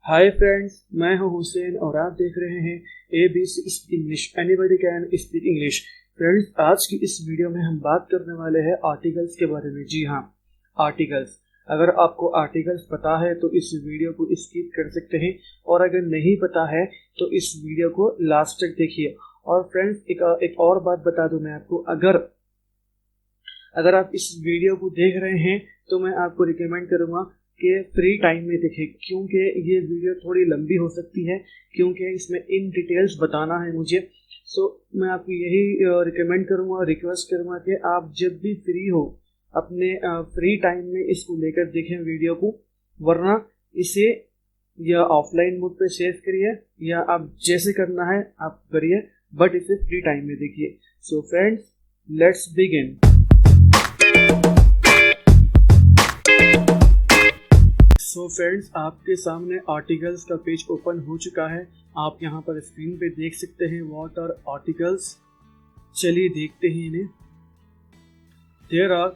Hi friends, मैं हूं हुसैन और आप देख रहे हैं ABC English, anybody can speak English. Friends, आज की इस वीडियो में हम बात करने वाले हैं आर्टिकल्स के बारे में। जी हाँ, आर्टिकल्स। अगर आपको आर्टिकल्स पता है तो इस वीडियो को स्किप कर सकते हैं, और अगर नहीं पता है तो इस वीडियो को लास्ट तक देखिए। और फ्रेंड्स, एक और बात बता दूं मैं आपको, अगर आप इस वीडियो को देख रहे हैं तो मैं आपको रिकमेंड करूंगा कि फ्री टाइम में देखें, क्योंकि ये वीडियो थोड़ी लंबी हो सकती है, क्योंकि इसमें इन डिटेल्स बताना है मुझे। मैं आपको यही रिकमेंड करूंगा, रिक्वेस्ट करूंगा कि आप जब भी फ्री हो अपने फ्री टाइम में इसको लेकर देखें वीडियो को, वरना इसे या ऑफलाइन मोड पे सेव करिए या आप जैसे करना है आप करिए, बट इसे फ्री टाइम में देखिए। So friends, let's begin. So friends, आपके सामने आर्टिकल्स का पेज ओपन हो चुका है। आप यहाँ पर स्क्रीन पे देख सकते हैं व्हाट आर आर्टिकल्स। चलिए देखते हैं इन्हें। There are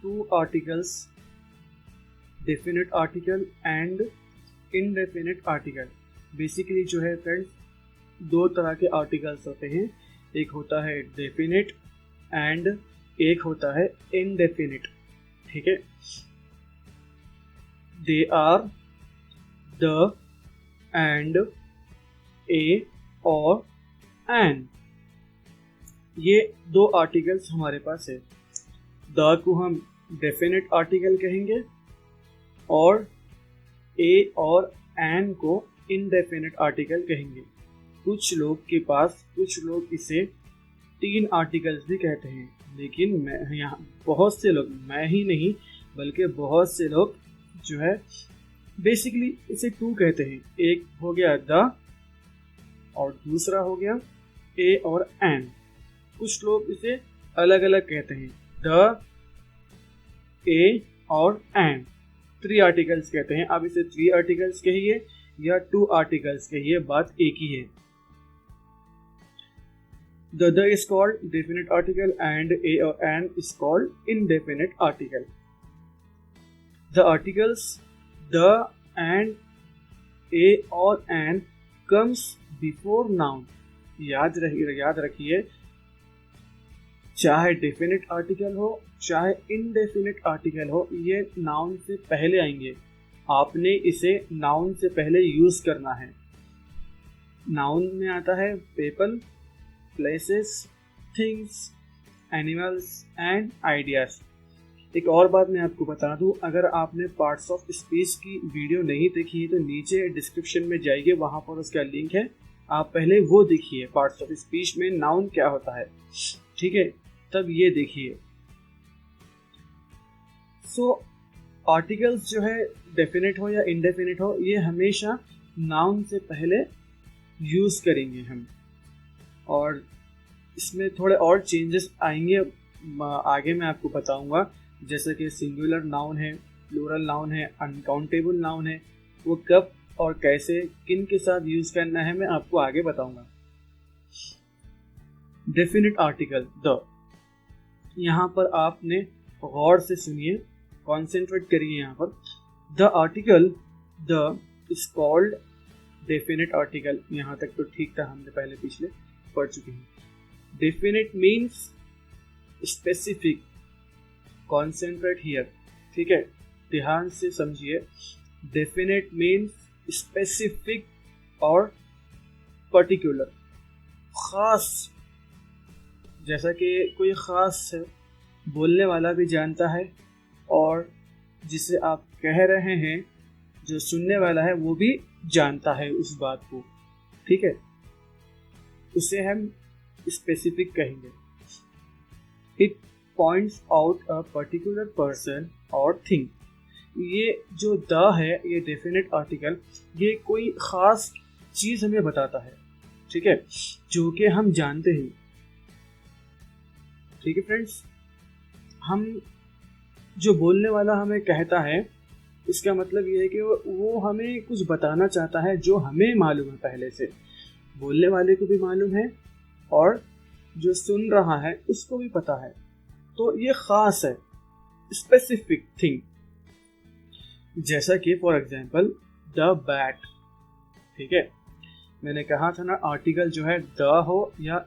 2 articles, definite article and indefinite article. Basically जो है फ्रेंड्स, 2 तरह के आर्टिकल्स होते हैं। एक होता है डेफिनेट एंड एक होता है इनडेफिनेट। ठीक है, they are the, and, a और an। ये 2 आर्टिकल्स हमारे पास है। द को हम डेफिनेट आर्टिकल कहेंगे और a और an को इनडेफिनेट आर्टिकल कहेंगे। कुछ लोग इसे 3 आर्टिकल्स भी कहते हैं, लेकिन बहुत से लोग, मैं ही नहीं बल्कि बहुत से लोग जो है बेसिकली इसे 2 कहते हैं। एक हो गया द और दूसरा हो गया ए और एन। कुछ लोग इसे अलग अलग कहते हैं, द, ए और एन। 3 आर्टिकल्स कहते हैं। अब इसे 3 आर्टिकल्स कहिए या 2 आर्टिकल्स कहिए, बात एक ही है। The is called definite article and a और an is called indefinite article. The articles the and a or an comes before noun। याद रखिए, चाहे डेफिनेट आर्टिकल हो चाहे इनडेफिनेट आर्टिकल हो, ये नाउन से पहले आएंगे। आपने इसे नाउन से पहले यूज करना है। नाउन में आता है people, places, things, animals and ideas. एक और बात मैं आपको बता दूं, अगर आपने पार्ट्स ऑफ स्पीच की वीडियो नहीं देखी है तो नीचे डिस्क्रिप्शन में जाइए, वहां पर उसका लिंक है, आप पहले वो देखिए। पार्ट्स ऑफ स्पीच में नाउन क्या होता है, ठीक है, तब ये देखिए। सो आर्टिकल्स जो है डेफिनेट हो या इनडेफिनेट हो, ये हमेशा नाउन से पहले यूज करेंगे हम, और इसमें थोड़े और चेंजेस आएंगे, आगे मैं आपको बताऊंगा। जैसे कि सिंगुलर नाउन है, प्लूरल नाउन है, अनकाउंटेबल नाउन है, वो कब और कैसे किन के साथ यूज करना है मैं आपको आगे बताऊंगा। डेफिनेट आर्टिकल द, यहाँ पर आपने गौर से सुनिए, कॉन्सेंट्रेट करिए। यहाँ पर the article the is called definite article. यहाँ तक तो ठीक था, हमने पहले पिछले पढ़ चुके हैं। Definite means specific. Concentrate here, ठीक है, ध्यान से समझिए। डेफिनेट मीन्स स्पेसिफिक और पर्टिकुलर, खास। जैसा कि कोई खास है, बोलने वाला भी जानता है, और जिसे आप कह रहे हैं, जो सुनने वाला है, वो भी जानता है उस बात को, ठीक है, उसे हम स्पेसिफिक कहेंगे। It points out a particular person और थिंग। ये जो द है, ये डेफिनेट आर्टिकल, ये कोई खास चीज हमें बताता है, ठीक है, जो कि हम जानते हैं। ठीक है फ्रेंड्स, हम जो बोलने वाला हमें कहता है, इसका मतलब ये है कि वो हमें कुछ बताना चाहता है जो हमें मालूम है पहले से, बोलने वाले को भी मालूम है और जो सुन रहा है उसको भी पता है। तो ये खास है, स्पेसिफिक थिंग। जैसा कि फॉर एग्जाम्पल द बैट, ठीक है, मैंने कहा था ना आर्टिकल जो है द हो या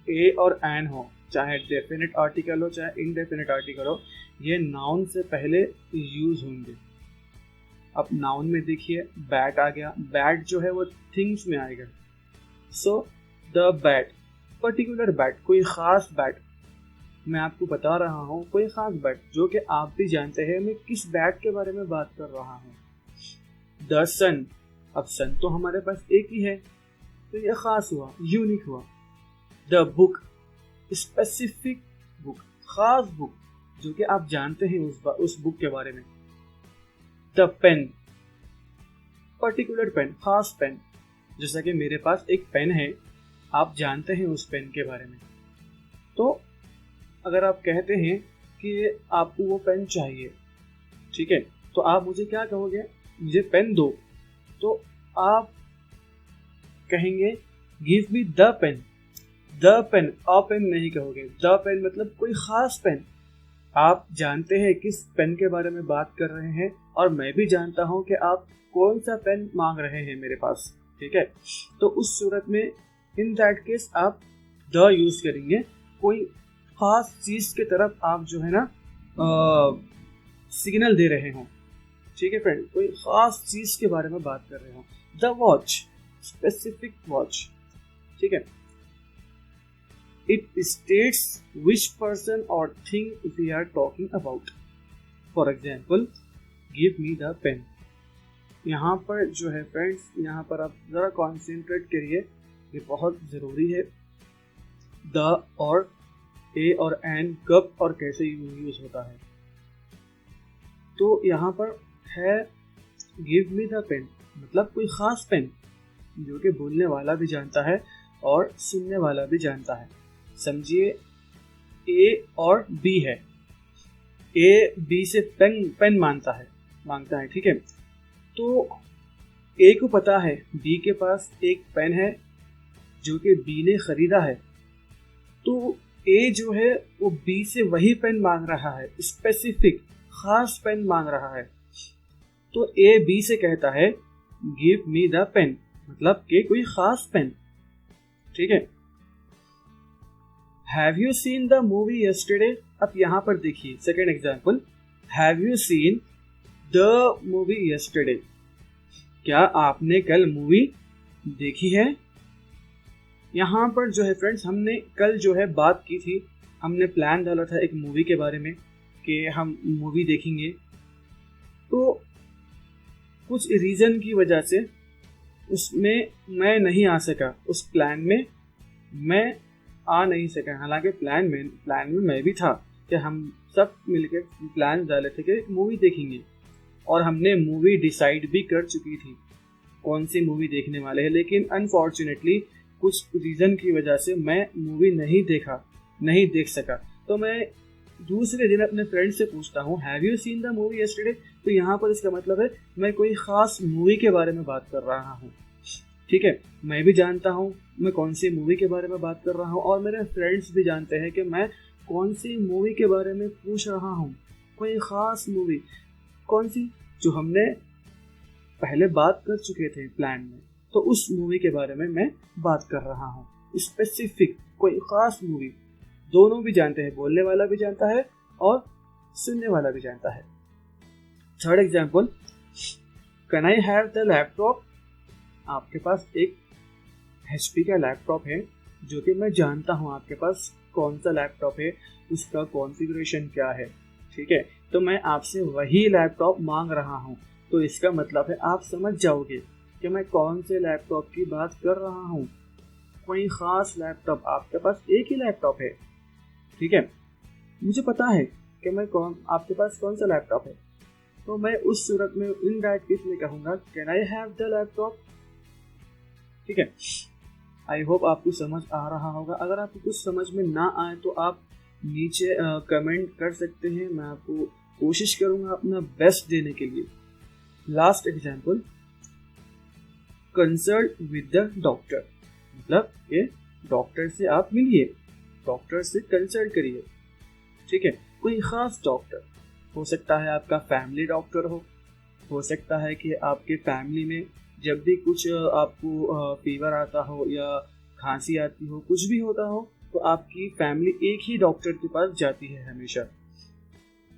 ए और एन हो, चाहे डेफिनेट आर्टिकल हो चाहे इनडेफिनेट आर्टिकल हो, ये नाउन से पहले यूज होंगे। अब नाउन में देखिए बैट आ गया, बैट जो है वो थिंग्स में आएगा। So the bat, particular bat, कोई खास बैट, मैं आपको बता रहा हूँ कोई खास बैट जो कि आप भी जानते हैं मैं किस बैट के बारे में बात कर रहा हूँ। द सन, अब सन तो हमारे पास एक ही है तो ये खास हुआ, यूनिक हुआ। द बुक, स्पेसिफिक बुक, खास बुक जो कि आप जानते हैं उस बुक के बारे में। द पेन, पर्टिकुलर पेन, खास पेन, जैसा कि मेरे पास एक पेन है, आप जानते हैं उस पेन के बारे में। तो अगर आप कहते हैं कि आपको वो पेन चाहिए, ठीक है, तो आप मुझे क्या कहोगे, मुझे पेन दो, तो आप कहेंगे give me the pen. The pen, a pen नहीं कहोगे, द पेन मतलब कोई खास पेन। आप जानते हैं किस पेन के बारे में बात कर रहे हैं और मैं भी जानता हूं कि आप कौन सा पेन मांग रहे हैं मेरे पास, ठीक है। तो उस सूरत में इन दैट केस आप द यूज करेंगे, कोई खास चीज की तरफ आप जो है ना सिग्नल दे रहे हो, ठीक है फ्रेंड, कोई खास चीज के बारे में बात कर रहे हो। द वॉच, स्पेसिफिक वॉच, ठीक है। It states which person or thing we are talking about. For example, give me the pen. यहाँ पर जो है फ्रेंड्स, यहाँ पर आप ज़रा कॉन्सेंट्रेट करिए, ये बहुत ज़रूरी है। द और ए और एन कब और कैसे यूज होता है। तो यहाँ पर है गिव मी द पेन, मतलब कोई ख़ास पेन जो कि बोलने वाला भी जानता है और सुनने वाला भी जानता है। समझिए ए और बी है, ए बी से पेन मांगता है, ठीक है। तो ए को पता है बी के पास एक पेन है जो कि बी ने खरीदा है, तो ए जो है वो बी से वही पेन मांग रहा है, स्पेसिफिक खास पेन मांग रहा है। तो ए बी से कहता है गिव मी द पेन, मतलब कि कोई खास पेन, ठीक है। Have you seen the movie yesterday? अब यहाँ पर देखिए second example, Have you seen the movie yesterday? क्या आपने कल मूवी देखी है? यहाँ पर जो है फ्रेंड्स, हमने कल जो है बात की थी, हमने प्लान डाला था एक मूवी के बारे में कि हम मूवी देखेंगे। तो कुछ रीज़न की वजह से उसमें मैं नहीं आ सका, उस प्लान में मैं आ नहीं सका। हालांकि प्लान में मैं भी था कि हम सब मिलकर प्लान डाले थे कि एक मूवी देखेंगे और हमने मूवी डिसाइड भी कर चुकी थी कौन सी मूवी देखने वाले हैं, लेकिन अनफॉर्चुनेटली कुछ रीज़न की वजह से मैं मूवी नहीं देख सका। तो मैं दूसरे दिन अपने फ्रेंड से पूछता हूँ have you seen the movie yesterday, तो यहाँ पर इसका मतलब है मैं कोई ख़ास मूवी के बारे में बात कर रहा हूँ, ठीक है। मैं भी जानता हूँ मैं कौन सी मूवी के बारे में बात कर रहा हूँ और मेरे फ्रेंड्स भी जानते हैं कि मैं कौन सी मूवी के बारे में पूछ रहा हूँ। कोई ख़ास मूवी कौन सी जो हमने पहले बात कर चुके थे प्लान में, तो उस मूवी के बारे में मैं बात कर रहा हूँ। स्पेसिफिक कोई ख़ास मूवी, दोनों भी जानते हैं, बोलने वाला भी जानता है और सुनने वाला भी जानता है। Third example, can I have the laptop? आपके पास एक HP का लैपटॉप है जो कि मैं जानता हूँ आपके पास कौन सा लैपटॉप है, उसका कॉन्फ़िगरेशन क्या है, ठीक है। तो मैं आपसे वही लैपटॉप मांग रहा हूँ, तो इसका मतलब है आप समझ जाओगे कि मैं कौन से लैपटॉप की बात कर रहा हूँ। कोई ख़ास लैपटॉप, आपके पास एक ही लैपटॉप है, ठीक है। मुझे पता है कि आपके पास कौन सा लैपटॉप है, तो मैं उस सूरत में इनडायरेक्ट केस में कहूँगा can I have the laptop, ठीक है। आई होप आपको समझ आ रहा होगा। अगर आपको कुछ समझ में ना आए तो आप नीचे कमेंट कर सकते हैं, मैं आपको कोशिश करूँगा अपना बेस्ट देने के लिए। Last example, consult with the doctor, मतलब कि डॉक्टर से आप मिलिए, डॉक्टर से कंसल्ट करिए, ठीक है। कोई ख़ास डॉक्टर हो सकता है, आपका फैमिली डॉक्टर हो सकता है कि आपके फैमिली में जब भी कुछ आपको फीवर आता हो या खांसी आती हो, कुछ भी होता हो, तो आपकी फैमिली एक ही डॉक्टर के पास जाती है हमेशा,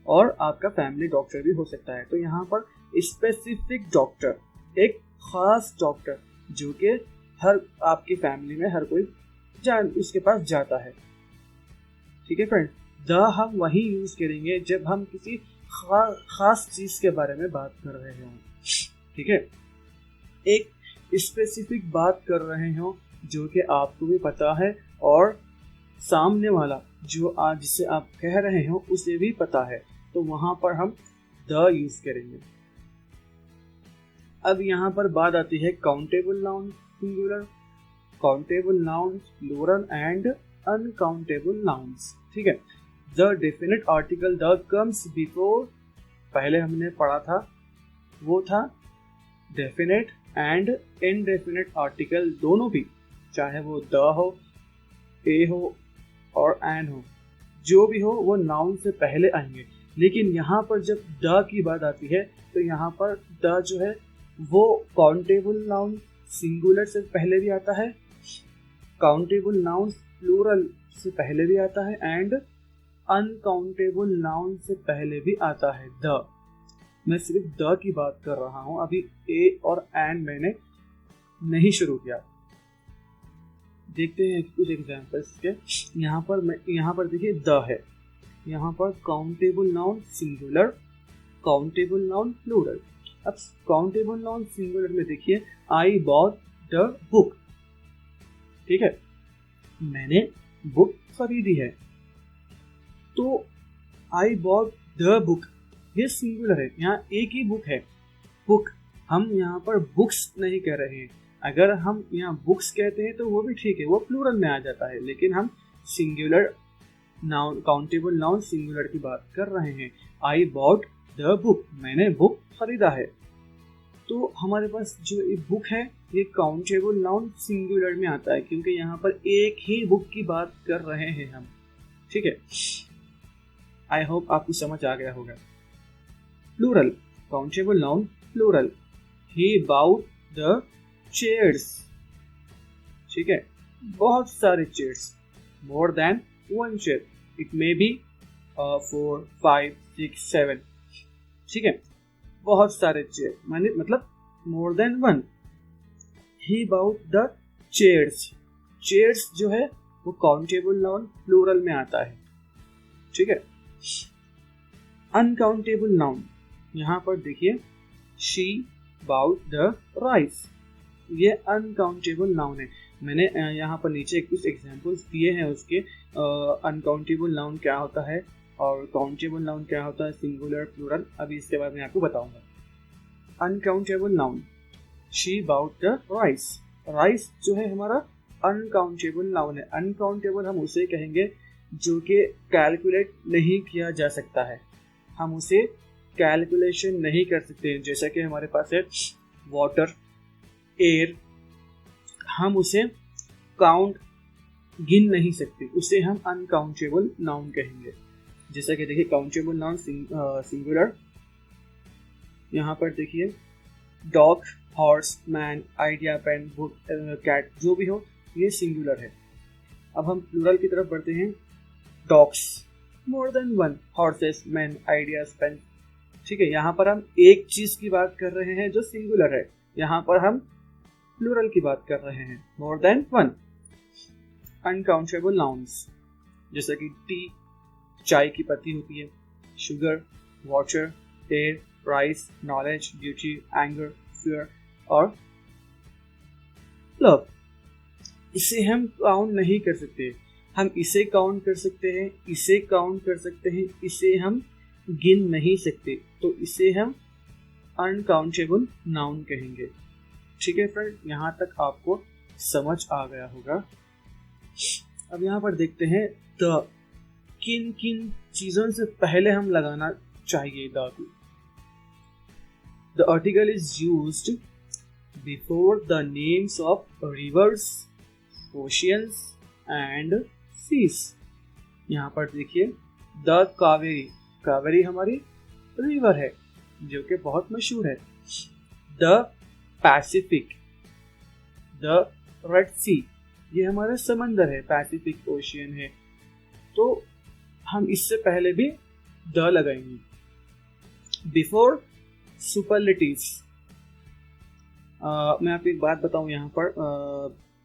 और आपका फैमिली डॉक्टर भी हो सकता है। तो यहाँ पर स्पेसिफिक डॉक्टर, एक खास डॉक्टर जो कि हर आपकी फैमिली में हर कोई उसके पास जाता है। ठीक है फ्रेंड, द हम वही यूज करेंगे जब हम किसी खास चीज के बारे में बात कर रहे हो। ठीक है, एक स्पेसिफिक बात कर रहे हो जो कि आपको भी पता है और सामने वाला जो आज जिसे आप कह रहे हो उसे भी पता है, तो वहां पर हम द यूज करेंगे। अब यहाँ पर बात आती है countable noun singular, countable noun plural and uncountable nouns. ठीक है, the definite article the comes before, पहले हमने पढ़ा था वो था डेफिनेट एंड इनडेफिनेट आर्टिकल, दोनों भी, चाहे वो द हो, ए हो और एन हो, जो भी हो वो नाउन से पहले आएंगे। लेकिन यहाँ पर जब द की बात आती है तो यहाँ पर द जो है वो काउंटेबल नाउन सिंगुलर से पहले भी आता है, काउंटेबल नाउन प्लूरल से पहले भी आता है एंड अनकाउंटेबल नाउन से पहले भी आता है द। मैं सिर्फ द की बात कर रहा हूं, अभी ए और एन मैंने नहीं शुरू किया। देखते हैं कुछ एग्जांपल्स के। यहाँ पर देखिए द है, यहाँ पर countable noun singular, countable noun plural. अब काउंटेबल नाउन सिंगुलर में देखिए आई बॉट द बुक। ठीक है, मैंने बुक खरीदी है, तो आई बॉट द बुक ये सिंगुलर है, यहाँ एक ही बुक है, बुक। हम यहाँ पर बुक्स नहीं कह रहे हैं। अगर हम यहाँ बुक्स कहते हैं तो वो भी ठीक है, वो प्लूरल में आ जाता है, लेकिन हम singular noun, countable noun singular की बात कर रहे हैं। आई बॉट द बुक, मैंने बुक खरीदा है। तो हमारे पास जो ये बुक है ये काउंटेबल नाउन सिंगुलर में आता है, क्योंकि यहाँ पर एक ही बुक की बात कर रहे हैं हम। ठीक है, आई होप आपको समझ आ गया होगा। Plural, countable noun plural, he bought the chairs. ठीक है, बहुत सारे chairs, more than one chair, it may be 4, 5, 6, 7। ठीक है, बहुत सारे चेयर माने मतलब more than one. He bought the chairs, chairs जो है वो काउंटेबल नाउन प्लूरल में आता है। ठीक है, अनकाउंटेबल नाउन, यहाँ पर देखिए शी बाउट द राइस, ये अनकाउंटेबल नाउन है। मैंने यहाँ पर नीचे कुछ एग्जांपल्स दिए हैं उसके, अनकाउंटेबल नाउन क्या होता है और काउंटेबल नाउन क्या होता है, सिंगुलर प्लूरल, अभी इसके बारे में आपको बताऊंगा। Uncountable noun, she bought the rice, rice जो है हमारा अनकाउंटेबल नाउन है। अनकाउंटेबल हम उसे कहेंगे जो कि कैलकुलेट नहीं किया जा सकता है, हम उसे कैलकुलेशन नहीं कर सकते। जैसा कि हमारे पास है वाटर, एयर, हम उसे काउंट गिन नहीं सकते, उसे हम अनकाउंटेबल नाउन कहेंगे। जैसा कि देखिए काउंटेबल नाउन सिंगुलर, यहाँ पर देखिए dog, horse, man, idea, pen, book, cat, जो भी हो ये सिंगुलर है। अब हम प्लूरल की तरफ बढ़ते हैं। Dogs, more than one, horses, man, ideas, pen. ठीक है, यहाँ पर हम एक चीज की बात कर रहे हैं जो सिंगुलर है, यहाँ पर हम प्लूरल की बात कर रहे हैं, मोर देन वन। अनकाउंटेबल नाउन्स जैसा कि टी, चाय की पत्ती होती है, sugar, water, air, rice, knowledge, beauty, anger, fear और लव, इसे हम काउंट नहीं कर सकते। हम इसे काउंट कर सकते हैं, इसे काउंट कर सकते हैं, इसे हम गिन नहीं सकते, तो इसे हम अनकाउंटेबल नाउन कहेंगे। ठीक है फ्रेंड, यहाँ तक आपको समझ आ गया होगा। अब यहाँ पर देखते हैं द, किन किन चीजों से पहले हम लगाना चाहिए द को। The article is used before the names of rivers, oceans and seas. यहाँ पर देखिए द कावेरी, कावेरी हमारी रिवर है जो कि बहुत मशहूर है। द पैसिफिक, द रेड सी, ये हमारा समंदर है, पैसिफिक ओशियन है, तो हम इससे पहले भी द लगाएंगे। बिफोर सुपरलेटिव्स, मैं आपको एक बात बताऊं यहाँ पर,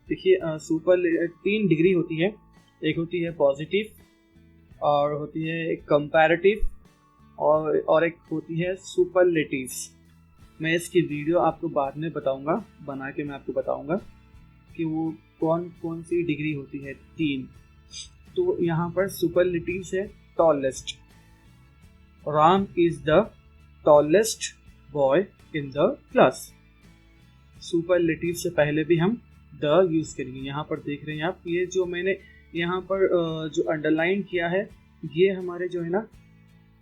देखिए सुपर 3 डिग्री होती है, एक होती है पॉजिटिव और होती है कंपैरेटिव और एक होती है सुपरलेटिव्स। मैं इसकी वीडियो आपको बाद में बताऊंगा, बना के मैं आपको बताऊंगा कि वो कौन कौन सी डिग्री होती है 3। तो यहाँ पर सुपरलेटिव्स है tallest, Ram is the tallest boy in the class. Superlative से पहले भी हम द यूज करेंगे। यहाँ पर देख रहे हैं आप, ये जो मैंने यहाँ पर जो अंडरलाइन किया है, ये हमारे जो है ना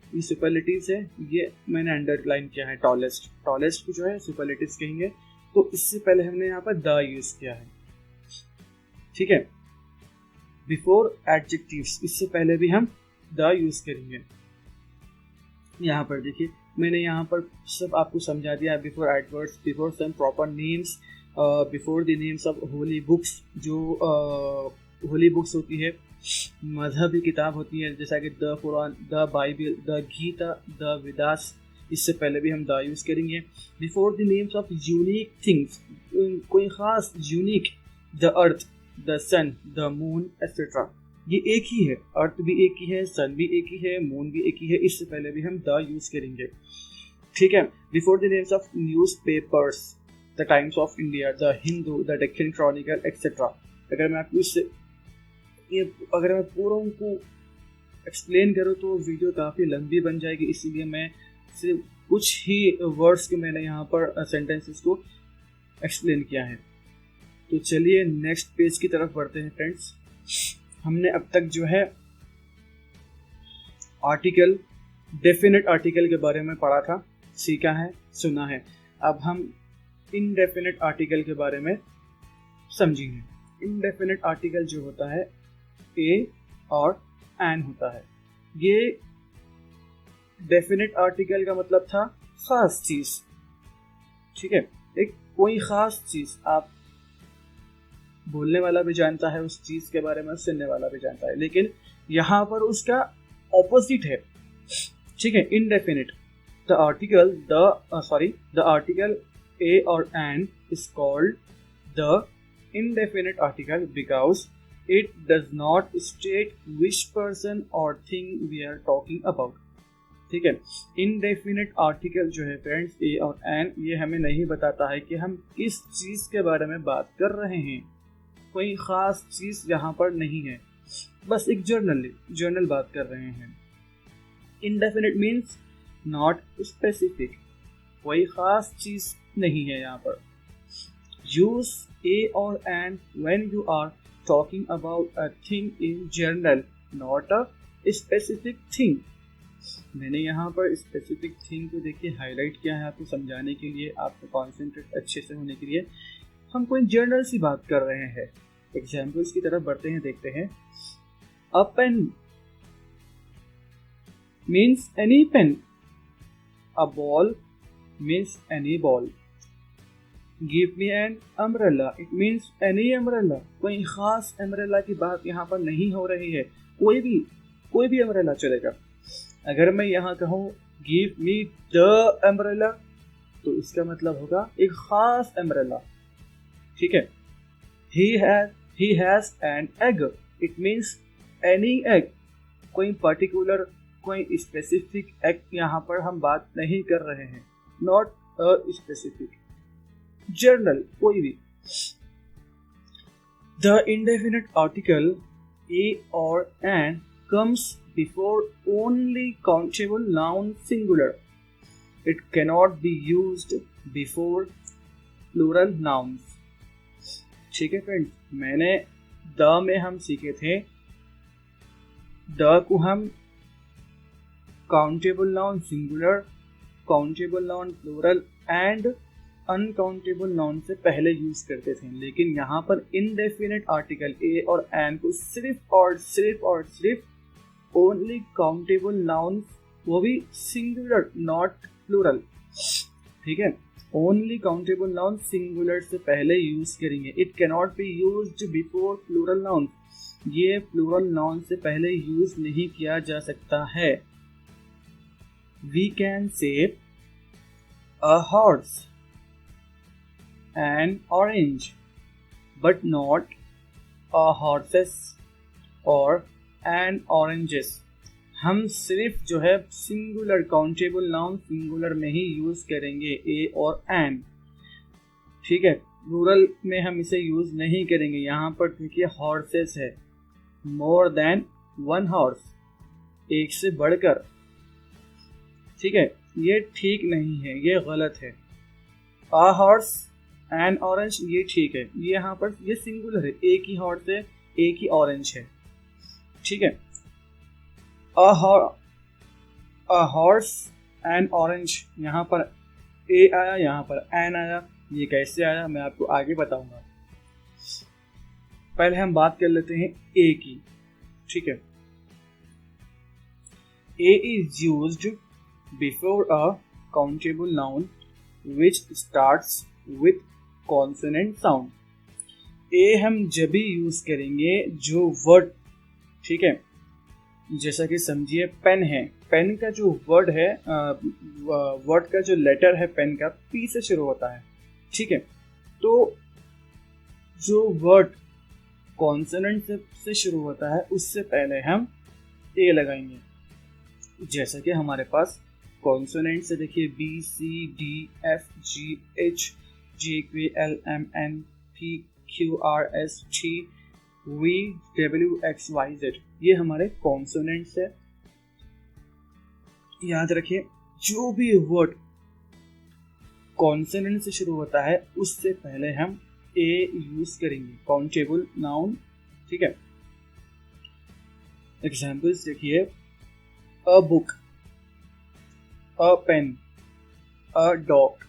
ये सुपरलेटिव्स है, ये मैंने अंडरलाइन किया है। टॉलेस्ट, टॉलेस्ट को जो है सुपरलेटिव्स कहेंगे, तो इससे पहले हमने यहाँ पर द यूज किया है, ठीक है। बिफोर एडजेक्टिव्स, इससे पहले भी हम द यूज करेंगे। यहाँ पर देखिए मैंने यहाँ पर सब आपको समझा दिया। Before Edwards, before some proper names, before the names of holy books, जो होली बुक्स होती है, मजहबी किताब होती है, जैसा कि the Quran, the Bible, the Gita, the Vedas, इससे पहले भी हम द यूज करेंगे। Before the names of unique things, कोई खास unique, the earth, the sun, the moon etcetera, ये एक ही है, अर्थ भी एक ही है, सन भी एक ही है, मून भी एक ही है, इससे पहले भी हम द यूज करेंगे, ठीक है। Before the names of news papers, the times of India, the Hindu, the Deccan Chronicle etcetera. अगर मैं आपको इससे अगर मैं पूरा उनको एक्सप्लेन करूँ तो वीडियो काफ़ी लंबी बन जाएगी, इसीलिए मैं सिर्फ कुछ ही वर्ड्स के मैंने यहाँ पर सेंटेंसेस को एक्सप्लेन किया है। तो चलिए नेक्स्ट पेज की तरफ बढ़ते हैं फ्रेंड्स। हमने अब तक जो है आर्टिकल, डेफिनेट आर्टिकल के बारे में पढ़ा था, सीखा है, सुना है। अब हम इनडेफिनेट आर्टिकल के बारे में समझेंगे। इनडेफिनेट आर्टिकल जो होता है ए और एन होता है। ये डेफिनेट आर्टिकल का मतलब था खास चीज, ठीक है, एक कोई खास चीज, आप बोलने वाला भी जानता है उस चीज के बारे में, सुनने वाला भी जानता है, लेकिन यहाँ पर उसका ऑपोजिट है, ठीक है। Indefinite, the article the article a और an is called the indefinite article because it does not state which person or thing we are talking about, ठीक है। indefinite article जो है फ्रेंड्स ए और एन, ये हमें नहीं बताता है कि हम किस चीज के बारे में बात कर रहे हैं, कोई खास चीज यहाँ पर नहीं है, बस एक जनरल बात कर रहे हैं। indefinite means not specific, कोई खास चीज नहीं है यहाँ पर। use a or an when you are talking about a thing in general, not a specific thing। मैंने यहाँ पर स्पेसिफिक थिंग को देखिए हाईलाइट किया है आपको समझाने के लिए, आपको कॉन्सेंट्रेट अच्छे से होने के लिए। हम कोई जनरल सी बात कर रहे हैं। एग्जाम्पल्स की तरफ बढ़ते हैं, देखते हैं। A pen means any pen, a ball means any ball, give me an umbrella, it means any umbrella. कोई खास अम्ब्रेला की बात यहाँ पर नहीं हो रही है, कोई भी अम्ब्रेला चलेगा। अगर मैं यहाँ कहूँ गिव मी द अम्ब्रेला, तो इसका मतलब होगा एक खास अम्ब्रेला, ठीक है। he has an egg, it means any egg, कोई पर्टिकुलर, कोई स्पेसिफिक एग यहाँ पर हम बात नहीं कर रहे हैं, नॉट अ स्पेसिफिक, जनरल कोई भी। The indefinite article a or an comes before only countable noun singular. It cannot be used before plural nouns. ठीक है फ्रेंड्स, मैंने द में हम सीखे थे, द को हम countable noun singular, countable noun plural and uncountable noun से पहले यूज करते थे, लेकिन यहाँ पर इनडेफिनेट आर्टिकल ए और एन को सिर्फ और सिर्फ ओनली काउंटेबल नाउन, वो भी सिंगुलर नॉट प्लूरल, ठीक है। ओनली काउंटेबल नाउन सिंगुलर से पहले यूज करेंगे. It cannot be used before plural noun. ये प्लूरल नाउन से पहले यूज नहीं किया जा सकता है. We can say a horse, an orange, but not a horses और एन ऑरेंजेस. हम सिर्फ जो है सिंगुलर काउंटेबल नाउन सिंगुलर में ही यूज करेंगे, ए और एन. ठीक है, प्लूरल में हम इसे यूज नहीं करेंगे. यहाँ पर देखिए हॉर्सेस है, मोर देन वन हॉर्स, एक से बढ़कर. ठीक है, ये ठीक नहीं है, ये गलत है. अ हॉर्स एन ऑरेंज ये ठीक है. ये यहाँ पर ये सिंगुलर है, एक ही हॉर्स है, एक ही ऑरेंज है. ठीक है, अ हॉर्स एंड ऑरेंज, यहाँ पर ए आया, यहाँ पर एन आया. ये कैसे आया मैं आपको आगे बताऊंगा. पहले हम बात कर लेते हैं ए की. ठीक है, a is used before a countable noun which starts with consonant sound. A हम जब भी यूज करेंगे जो वर्ड, ठीक है, जैसा कि समझिए पेन है, पेन का जो वर्ड है, वर्ड का जो लेटर है पेन का पी से शुरू होता है. ठीक है, तो जो वर्ड कॉन्सोनेंट से शुरू होता है उससे पहले हम ए लगाएंगे. जैसा कि हमारे पास कॉन्सोनेंट से देखिए B C D F G H J K L M N P Q R S T V W X Y Z, ये हमारे कॉन्सोनेंट्स है. याद रखिए जो भी वर्ड कॉन्सोनेंट से शुरू होता है उससे पहले हम ए यूज करेंगे, काउंटेबल नाउन. ठीक है, एग्जाम्पल्स देखिए a book, a pen, a dog,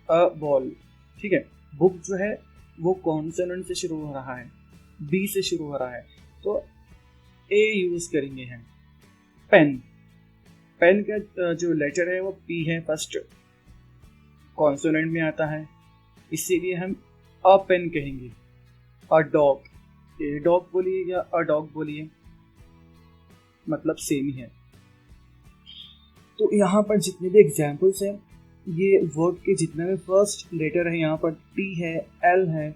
a ball. ठीक है, बुक जो है वो कॉन्सोनेंट से शुरू हो रहा है, बी से शुरू हो रहा है, तो ए यूज करेंगे हम. पेन, पेन का जो लेटर है वो पी है, फर्स्ट कॉन्सोनेंट में आता है, इसीलिए हम अ पेन कहेंगे. अ डॉग, ए डॉग बोलिए या अ डॉग बोलिए, मतलब सेम ही है. तो यहाँ पर जितने भी एग्जाम्पल्स हैं ये वर्ड के जितने भी फर्स्ट लेटर है, यहाँ पर टी है, एल है,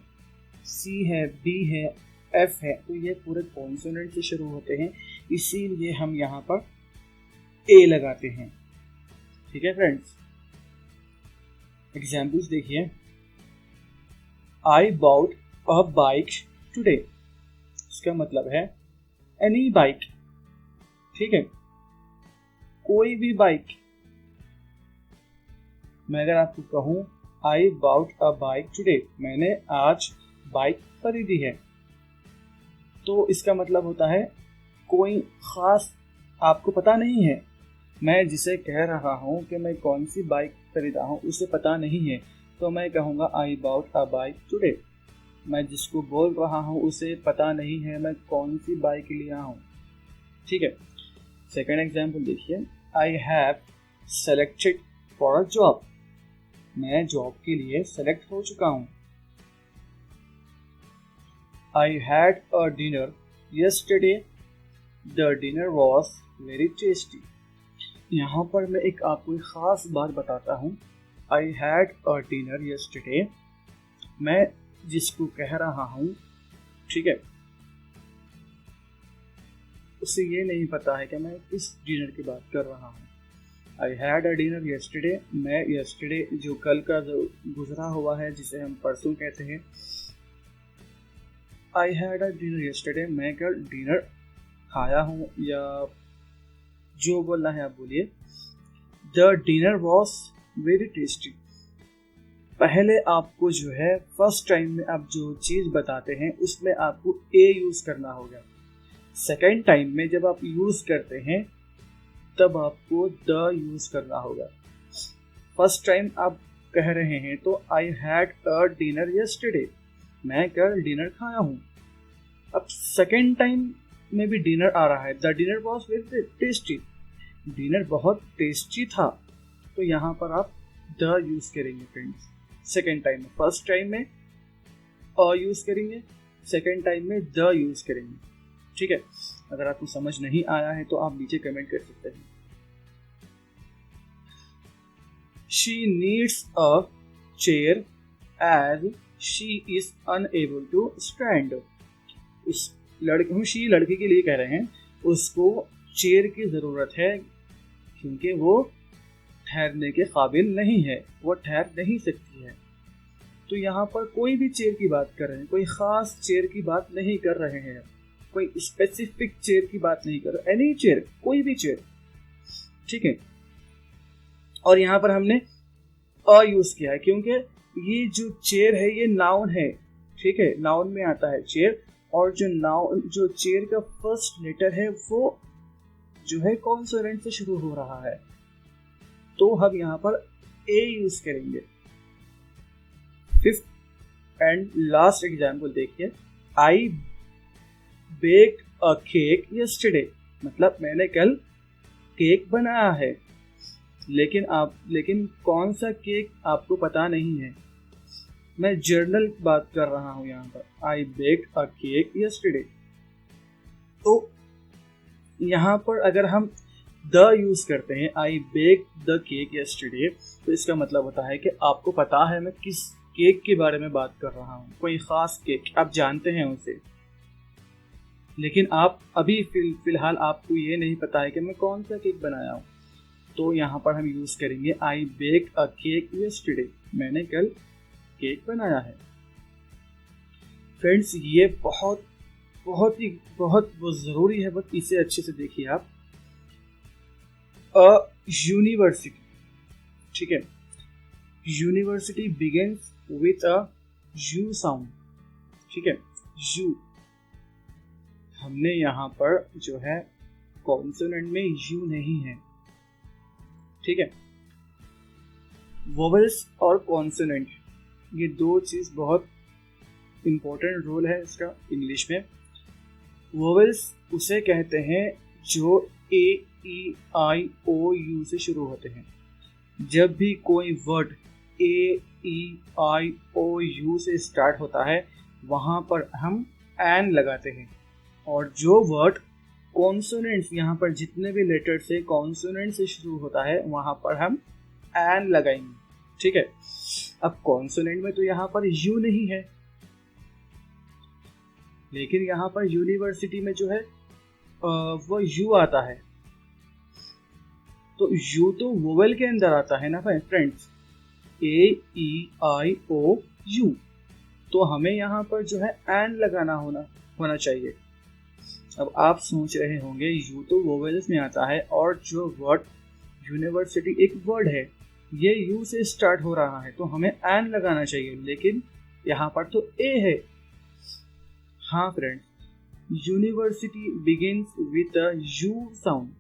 सी है, बी है, एफ है, तो ये पूरे कॉन्सोनेंट से शुरू होते हैं, इसीलिए हम यहाँ पर ए लगाते हैं. ठीक है फ्रेंड्स, एग्जाम्पल्स देखिए. I bought a bike today, इसका मतलब है एनी बाइक. ठीक है, कोई भी बाइक. मैं अगर आपको कहूं I bought a bike today, मैंने आज बाइक खरीदी है, तो इसका मतलब होता है कोई खास आपको पता नहीं है. मैं जिसे कह रहा हूँ कि मैं कौन सी बाइक खरीदा हूँ उसे पता नहीं है, तो मैं कहूँगा I bought a bike today. मैं जिसको बोल रहा हूँ उसे पता नहीं है मैं कौन सी बाइक लिया हूँ. ठीक है, सेकेंड एग्जाम्पल देखिए. I have selected for a job, मैं जॉब के लिए सेलेक्ट हो चुका हूँ. I had a dinner yesterday, the dinner was very tasty. यहाँ पर मैं एक आपको खास बात बताता हूँ. I had a dinner yesterday, मैं जिसको कह रहा हूँ, ठीक है, उसे ये नहीं पता है कि मैं किस डिनर की बात कर रहा हूँ. I had a dinner yesterday, मैं यस्टरडे जो कल का जो गुजरा हुआ है जिसे हम परसों कहते हैं, I had a dinner yesterday, मैं कल डिनर खाया हूँ, या जो बोलना है आप बोलिए. The dinner was very tasty, पहले आपको जो है फर्स्ट टाइम में आप जो चीज़ बताते हैं उसमें आपको ए यूज़ करना होगा. सेकेंड टाइम में जब आप यूज़ करते हैं तब आपको द यूज़ करना होगा. फर्स्ट टाइम आप कह रहे हैं तो I had a dinner yesterday, मैं कल डिनर खाया हूँ. अब सेकेंड टाइम में भी डिनर आ रहा है, the dinner was very tasty, dinner बहुत टेस्टी था, तो यहाँ पर आप द यूज करेंगे फ्रेंड्स सेकेंड टाइम में। फर्स्ट टाइम में अ यूज करेंगे, सेकेंड टाइम में द यूज करेंगे। ठीक है, अगर आपको समझ नहीं आया है तो आप नीचे कमेंट कर सकते हैं। She needs a chair as she is unable to stand. उस लड़के के लिए कह रहे हैं उसको चेयर की जरूरत है क्योंकि वो ठहरने के काबिल नहीं है, वो ठहर नहीं सकती है। तो यहाँ पर कोई भी चेयर की बात कर रहे हैं, कोई खास चेयर की बात नहीं कर रहे हैं, कोई स्पेसिफिक चेयर की बात नहीं कर रहे, एनी चेयर, कोई भी चेयर। ठीक है, और यहाँ पर हमने अ यूज किया है क्योंकि ये जो चेयर है ये नाउन है। ठीक है, नाउन में आता है चेयर, और जो चेयर का फर्स्ट लेटर है वो जो है कॉन्सोनेंट से शुरू हो रहा है, तो हम यहाँ पर ए यूज करेंगे। फिफ्थ एंड लास्ट एग्जाम्पल देखिए, आई बेक अ केक यस्टरडे, मतलब मैंने कल केक बनाया है, लेकिन कौन सा केक आपको पता नहीं है। मैं जर्नल बात कर रहा हूं यहाँ पर, आई बेक अ केक यस्टरडे। तो यहाँ पर अगर हम द यूज करते हैं, आई बेक द केक यस्टरडे, तो इसका मतलब होता है कि आपको पता है मैं किस केक के बारे में बात कर रहा हूँ, कोई खास केक, आप जानते हैं उसे, लेकिन आप अभी फिलहाल आपको ये नहीं पता है कि मैं कौन सा केक बनाया हूँ। तो यहाँ पर हम यूज करेंगे आई बेक अ केक यस्टरडे, मैंने कल केक बनाया है। फ्रेंड्स ये बहुत जरूरी है, बस इसे अच्छे से देखिए आप। अ यूनिवर्सिटी, ठीक है, university begins with a you sound. ठीक है, यू, हमने यहाँ पर जो है कॉन्सोनेंट में यू नहीं है। ठीक है, वोवेल्स और कॉन्सोनेंट ये दो चीज बहुत इंपॉर्टेंट रोल है इसका इंग्लिश में। वोवेल्स उसे कहते हैं जो ए ई आई ओ यू से शुरू होते हैं। जब भी कोई word A E I O U से स्टार्ट होता है वहां पर हम एन लगाते हैं, और जो वर्ड कॉन्सोनेंट्स, यहाँ पर जितने भी लेटर से कॉन्सोनेंट से शुरू होता है वहां पर हम एन लगाएंगे। ठीक है, अब कॉन्सोनेंट में तो यहाँ पर यू नहीं है, लेकिन यहाँ पर यूनिवर्सिटी में जो है वो यू आता है, तो यू तो वोवेल के अंदर आता है ना friends, A E I O you, तो हमें यहाँ पर जो है एन लगाना होना चाहिए। अब आप सोच रहे होंगे यू तो वोवेल्स में आता है और जो वर्ड यूनिवर्सिटी एक वर्ड है ये यू से स्टार्ट हो रहा है, तो हमें एन लगाना चाहिए, लेकिन यहाँ पर तो ए है। हाँ friends, university begins with a you sound.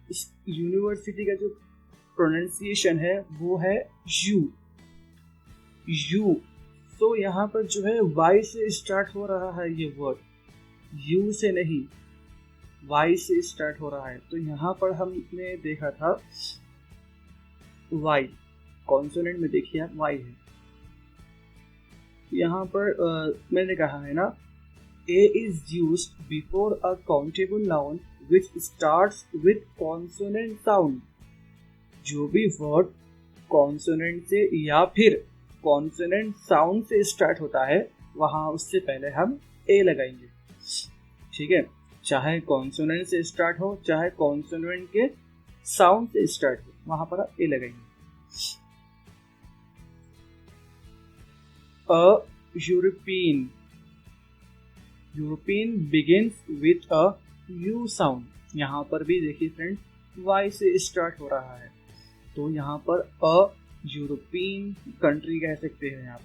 इस यूनिवर्सिटी का जो प्रोनाउंसिएशन है वो है यू। तो यहाँ पर जो है वाई से स्टार्ट हो रहा है ये वर्ड, यू से नहीं, वाई से स्टार्ट हो रहा है। तो यहाँ पर हमने देखा था वाई, कॉन्सोनेंट में देखिए आप वाई है। यहाँ पर मैंने कहा है ना, a is used before a countable noun which starts with consonant sound। जो भी वर्ड कॉन्सोनेंट से या फिर कॉन्सोनेंट साउंड से स्टार्ट होता है वहां उससे पहले हम ए लगाएंगे। ठीक है, चाहे कॉन्सोनेंट से स्टार्ट हो चाहे कॉन्सोनेंट के साउंड से स्टार्ट हो, वहां पर आप ए लगाएंगे। A European begins with a you sound. यहाँ पर भी देखिए फ्रेंड वाई से स्टार्ट हो रहा है, तो यहाँ पर अ यूरोपियन कंट्री कह सकते हैं आप,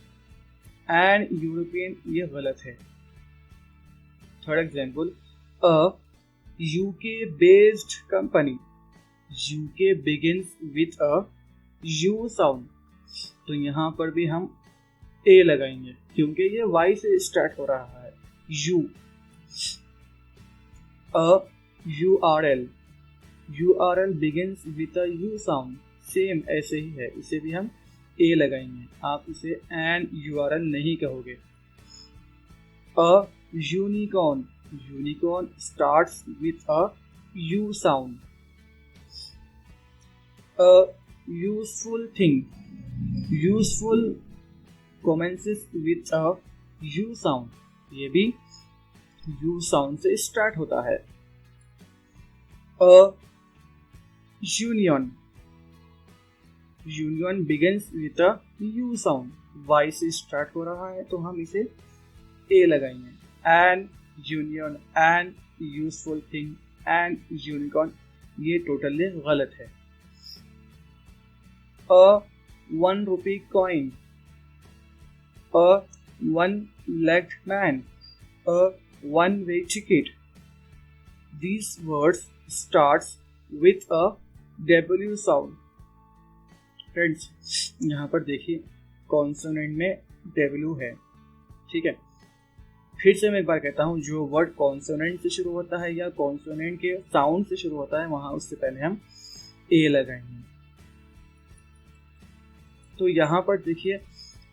एंड यूरोपियन ये गलत है। Third example, a UK based company, UK begins with a you sound, तो यहाँ पर भी हम ए लगाएंगे क्योंकि ये वाई से स्टार्ट हो रहा है, you. A URL begins with a U sound, same ऐसे ही है, इसे भी हम ए लगाएंगे, आप इसे एन URL नहीं कहोगे। A unicorn, unicorn starts with a you sound. A useful thing, useful commences with a U sound, ये भी U sound से स्टार्ट होता है। A union, union begins with a U sound, Y से start हो रहा है तो हम इसे A लगाएंगे। An union, an useful thing, an unicorn, ये टोटली गलत है। A 1 rupee coin, a one-legged man, a one-way ticket. These words starts with a W sound. Friends, यहाँ पर देखिए कॉन्सोनेंट में W है, ठीक है। फिर से मैं एक बार कहता हूँ, जो वर्ड कॉन्सोनेंट से शुरू होता है या कॉन्सोनेंट के साउंड से शुरू होता है, वहाँ उससे पहले हम A लगाएंगे। तो यहाँ पर देखिए,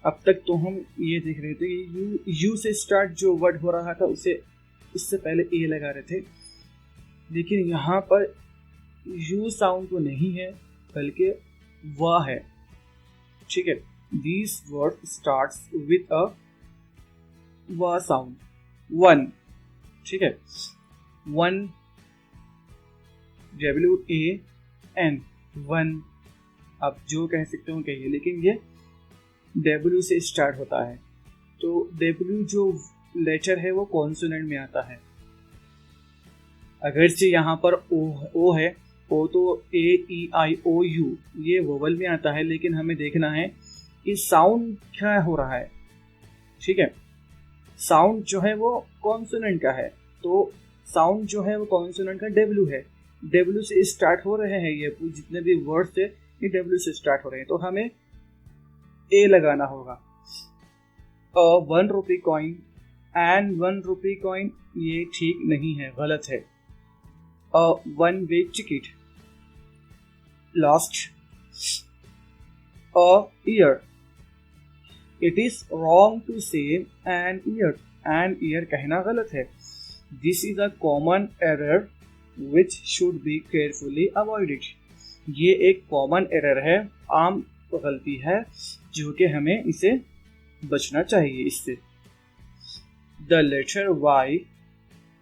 अब तक तो हम ये देख रहे थे कि यू से स्टार्ट जो वर्ड हो रहा था उसे उससे पहले ए लगा रहे थे, लेकिन यहाँ पर यू साउंड तो नहीं है बल्कि वह है, ठीक है। This word starts with a वह साउंड, वन, ठीक है। वन, WAN, वन, आप जो कह सकते हो कहिए, लेकिन ये W से स्टार्ट होता है। तो W जो लेटर है वो कॉन्सोनेंट में आता है। अगर से यहाँ पर O है, O तो AEIOU ये वोवल में आता है, लेकिन हमें देखना है कि साउंड क्या हो रहा है, ठीक है। साउंड जो है वो कॉन्सोनेंट का है, तो साउंड जो है वो कॉन्सोनेंट का W है। W से स्टार्ट हो रहे हैं, ये जितने भी वर्ड्स है ये W से स्टार्ट हो रहे हैं, तो हमें ए लगाना होगा। 1 rupee coin and 1 rupee coin, ये ठीक नहीं है, गलत है। One way ticket, last. Year, it is wrong to say an year, an year कहना गलत है। This is a common error which should be carefully avoided, ये एक कॉमन एरर है, आम गलती है जो कि हमें इसे बचना चाहिए इससे। The letter Y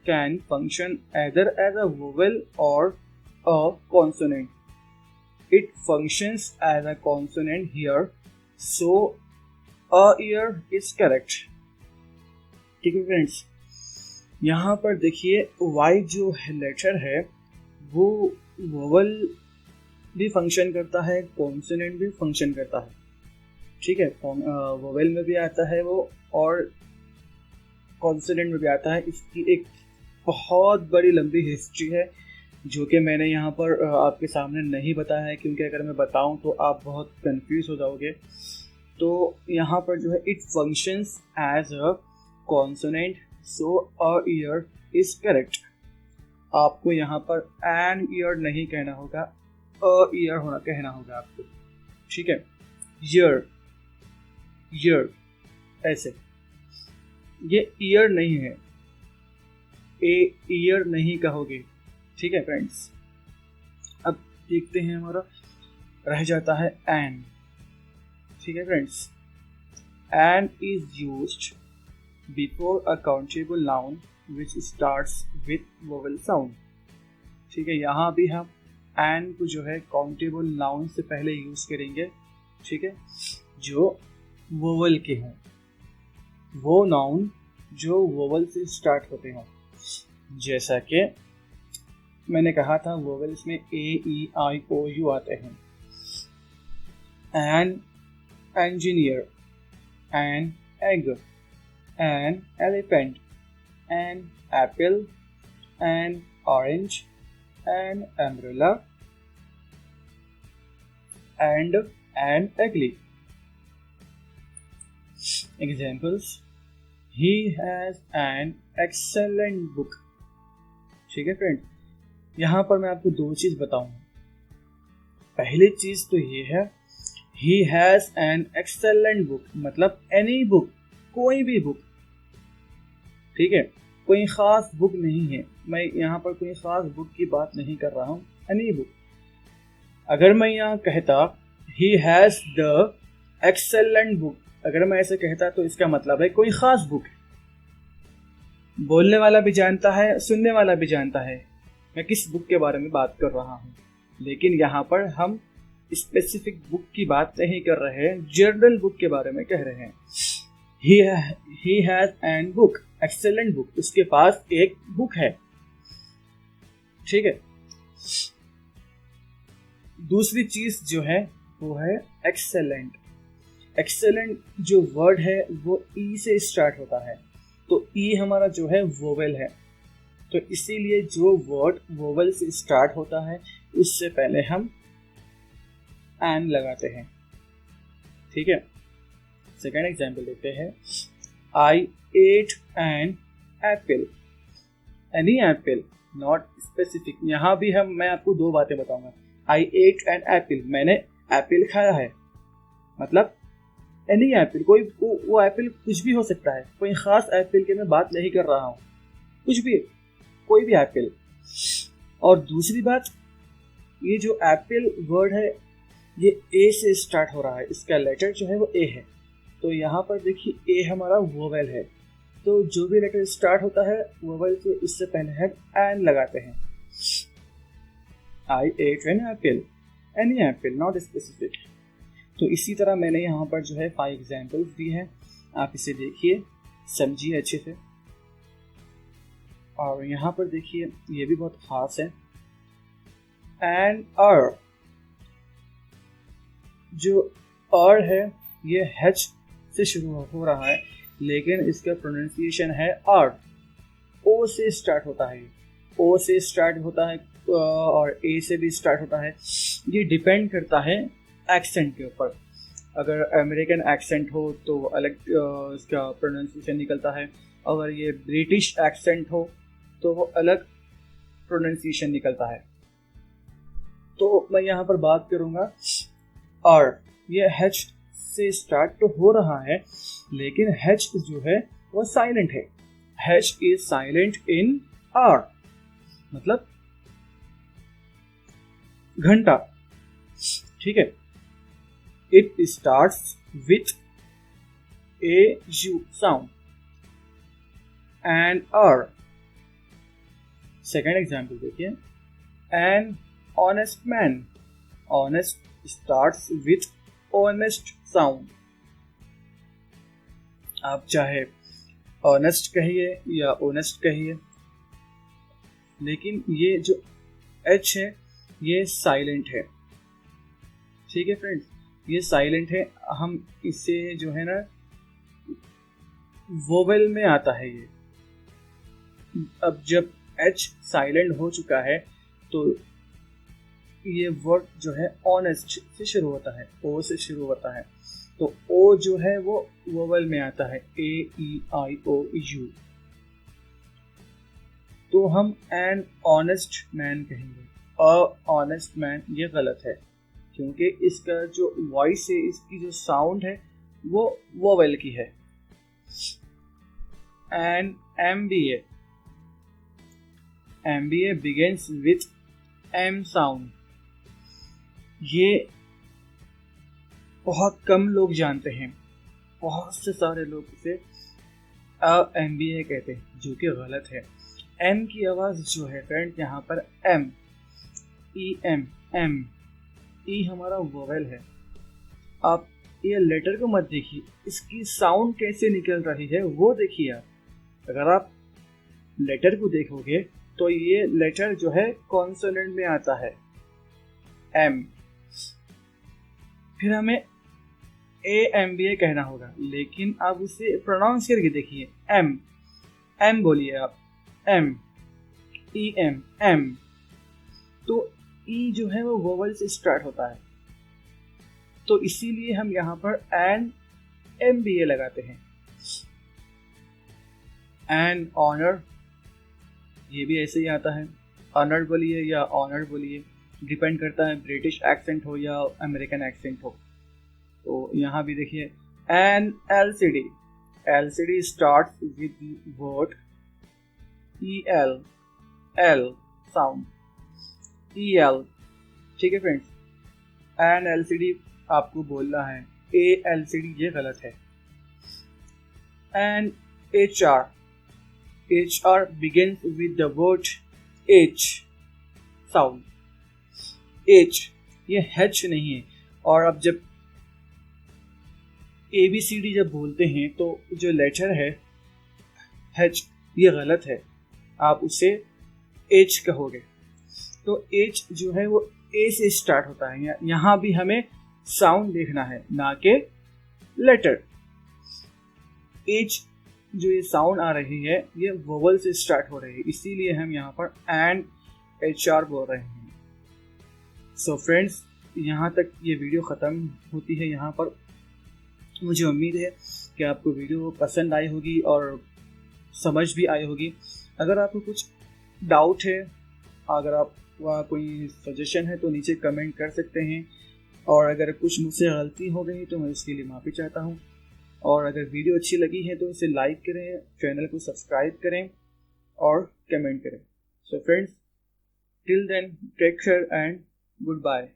can function either as a vowel or a consonant. It functions as a consonant here, so a here is correct. ठीक है फ्रेंड्स, यहाँ पर देखिए Y जो लेटर है वो वोवल भी फंक्शन करता है, कॉन्सोनेंट भी फंक्शन करता है, ठीक है। वोवेल में भी आता है वो और कॉन्सोनेंट में भी आता है। इसकी एक बहुत बड़ी लंबी हिस्ट्री है जो कि मैंने यहाँ पर आपके सामने नहीं बताया है, क्योंकि अगर मैं बताऊँ तो आप बहुत कंफ्यूज हो जाओगे। तो यहाँ पर जो है it functions as a consonant, so a year is correct. आपको यहाँ पर एन ईयर नहीं कहना होगा, अ ईयर होना कहना होगा आपको, ठीक है। ईयर, ईयर ऐसे, ये ईयर नहीं है, ए ईयर नहीं कहोगे, ठीक है फ्रेंड्स। अब देखते हैं, हमारा रह जाता है एन, ठीक है friends. An is used before a countable noun which starts with vowel sound, ठीक है। यहाँ भी हम एन को जो है काउंटेबल नाउन से पहले यूज करेंगे, ठीक है, जो वोवल के हों, वो नाउन जो वोवल से स्टार्ट होते हों। जैसा कि मैंने कहा था वोवेल्स में AEIOU आते हैं। An engineer, an egg, an elephant, an apple, an orange, an umbrella, and an ugly. Examples: he has an excellent book. ठीक है फ्रेंड, यहाँ पर मैं आपको दो चीज बताऊंगा। पहली चीज तो ये है, he has an excellent book, मतलब एनी बुक, कोई भी बुक, ठीक है, कोई खास बुक नहीं है, मैं यहाँ पर कोई खास बुक की बात नहीं कर रहा हूँ, एनी बुक। अगर मैं यहाँ कहता he has the excellent book, अगर मैं ऐसे कहता तो इसका मतलब है कोई खास बुक है। बोलने वाला भी जानता है, सुनने वाला भी जानता है मैं किस बुक के बारे में बात कर रहा हूँ, लेकिन यहाँ पर हम स्पेसिफिक बुक की बात नहीं कर रहे हैं, जनरल बुक के बारे में कह रहे हैं। He has an book, excellent book, उसके पास एक बुक है, ठीक है। दूसरी चीज जो है वो है एक्सेलेंट। एक्सेलेंट जो वर्ड है वो ई से स्टार्ट होता है, तो ई हमारा जो है वोवेल है, तो इसीलिए जो वर्ड वोवेल से स्टार्ट होता है उससे पहले हम एन लगाते हैं, ठीक है। सेकेंड एग्जाम्पल देखते हैं, I ate an apple, any apple, not specific. यहाँ भी मैं आपको दो बातें बताऊंगा। आई एट एन एप्पल, मैंने एप्पल खाया है, मतलब एनी एप्पल, कोई वो एप्पल कुछ भी हो सकता है, कोई खास एप्पल की मैं बात नहीं कर रहा हूँ, कुछ भी, कोई भी एप्पल। और दूसरी बात, ये जो एप्पल वर्ड है ये ए से स्टार्ट हो रहा है, इसका लेटर जो है वो ए है, तो यहाँ पर देखिए ए हमारा वोवेल है, तो जो भी लेटर स्टार्ट होता है वोवेल से इससे पहले हम एन लगाते हैं। I ate an apple, any apple, not specific. तो इसी तरह मैंने यहाँ पर जो है 5 एग्जाम्पल्स दी हैं, आप इसे देखिए, समझिए अच्छे से। और यहाँ पर देखिए ये भी बहुत खास है, एन आर, जो आर है ये एच से शुरू हो रहा है, लेकिन इसका प्रोनाउंसिएशन है आर, ओ से स्टार्ट होता है, ओ से स्टार्ट होता है और ए से भी स्टार्ट होता है। ये डिपेंड करता है एक्सेंट के ऊपर। अगर अमेरिकन एक्सेंट हो तो अलग इसका प्रोनाउंसिएशन निकलता है, अगर ये ब्रिटिश एक्सेंट हो तो वो अलग प्रोनाउंसिएशन निकलता है। तो मैं यहाँ पर बात करूँगा आर, ये एच से स्टार्ट तो हो रहा है, लेकिन एच जो है वो साइलेंट है, H is silent in hour, मतलब घंटा, ठीक है। It starts with a U sound and hour. Second example देखिए, an honest man, honest starts with honest sound. आप चाहे ऑनेस्ट कहिए या ऑनेस्ट कहिए, लेकिन ये जो एच है ये साइलेंट है, ठीक है फ्रेंड्स, ये साइलेंट है। हम इसे जो है ना वोवेल में आता है ये। अब जब एच साइलेंट हो चुका है तो ये वर्ड जो है ऑनेस्ट से शुरू होता है, ओ से शुरू होता है, तो ओ जो है वो वोवेल में आता है, ए ई आई ओ यू। तो हम एन ऑनेस्ट मैन कहेंगे, अ ऑनेस्ट मैन ये गलत है, क्योंकि इसका जो वॉइस है, इसकी जो साउंड है वो वोवेल की है। An MBA, MBA begins with M sound. ये बहुत कम लोग जानते हैं, बहुत से सारे लोग इसे एमबीए कहते हैं, जो कि गलत है। एम की आवाज जो है फ्रेंड यहाँ पर एम, ई एम, एम, ई हमारा वोवेल है। आप ये लेटर को मत देखिए, इसकी साउंड कैसे निकल रही है वो देखिए। आप अगर आप लेटर को देखोगे तो ये लेटर जो है कॉन्सोनेंट में आता है, एम, फिर हमें ए एम बी ए कहना होगा, लेकिन आप उसे प्रोनाउंस करके देखिए, एम, एम बोलिए आप, एम, ई एम, एम। तो ई जो है वो वोवेल से स्टार्ट होता है, तो इसीलिए हम यहाँ पर एन एम बी ए लगाते हैं। एन ऑनर, ये भी ऐसे ही आता है, ऑनर बोलिए या ऑनर बोलिए, डिपेंड करता है ब्रिटिश एक्सेंट हो या अमेरिकन एक्सेंट हो। तो यहाँ भी देखिए an LCD, LCD start with word E L, L sound, E L. ठीक है फ्रेंड्स, एन एलसीडी आपको बोलना है, ए एलसीडी ये गलत है। An H R, H R begins with the word H sound, H ये एच नहीं है। और अब जब ABCD जब बोलते हैं तो जो लेटर है एच ये गलत है, आप उसे एच कहोगे। तो एच जो है वो ए से स्टार्ट होता है। यहाँ भी हमें साउंड देखना है ना कि लेटर। एच जो ये साउंड आ रही है ये वोवल से स्टार्ट हो रही है, इसीलिए हम यहाँ पर एंड एच आर बोल रहे हैं। सो फ्रेंड्स, यहाँ तक ये वीडियो ख़त्म होती है। यहाँ पर मुझे उम्मीद है कि आपको वीडियो पसंद आई होगी और समझ भी आई होगी। अगर आपको कुछ डाउट है, अगर आप वहाँ कोई सजेशन है तो नीचे कमेंट कर सकते हैं। और अगर कुछ मुझसे गलती हो गई तो मैं उसके लिए माफ़ी चाहता हूँ। और अगर वीडियो अच्छी लगी है तो इसे लाइक करें, चैनल को सब्सक्राइब करें और कमेंट करें। So friends, till then take care and good bye.